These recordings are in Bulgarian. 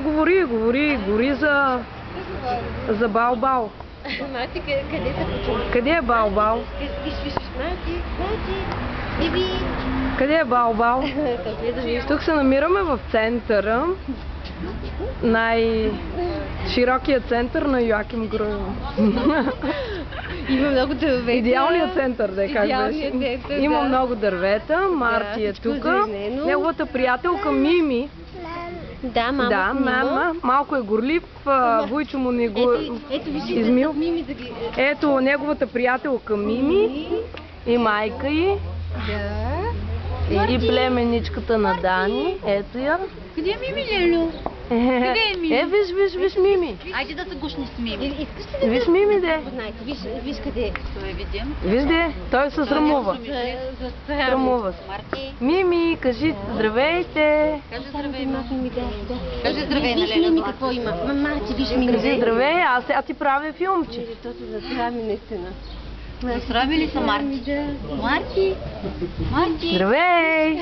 Говори за Бао-Бао. Марти, къде се почува? Къде е Бао-Бао? Виж, Марти, Биби. Къде е Бао-Бао? Тук се намираме в центъра. Най-широкият център на Йоаким Груево. Има много дървета. Идеалният център, да кажеш. Има много дървета. Марти е тук. Неговата приятелка Мими. Да, мама. Да, мама. Малко е горлив. Вуйчо му не го измил. Ето неговата приятелка Мими и майка й. Да. И племенничката на Дани. Ето я. Къде е Мими, Лелю? Къде е Мими? Виж Мими. Айде да се гушни с Мими. Искаш ли Виж Мими, де. Виж къде. Той е видим. Виж де. Той се срамува. Срамува се. Марти. Мими, кажи здравейте. Кажи здравей, Мими, да. Кажи здравей на Виж Леля. Мими какво има. Марти, виж Мими. Кажи здравей, аз сега ти правя филмче. То се засрами наистина. Засрами ли са Марти? Марти? Марти? Здравей.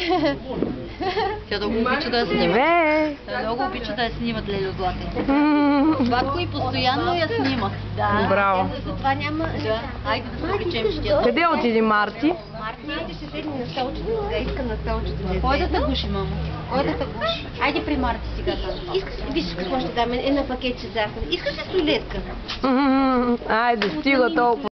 Тя много обича да я снима. Здравей. Тя много обича да я снимат Лелю Злате. Златко и постоянно я снимат. Да. Браво. Затова няма... Да. Айде да се облечем щият. Къде отиди Марти? Марти, ще седни на столчето. Да, искам на столчето. Кой да те гуши, мамо? Кой да те гуши? Айде при Марти сега. Виж какво ще даме. Една пакетче захар. Искаш ли солетка? Айде, стига толкова.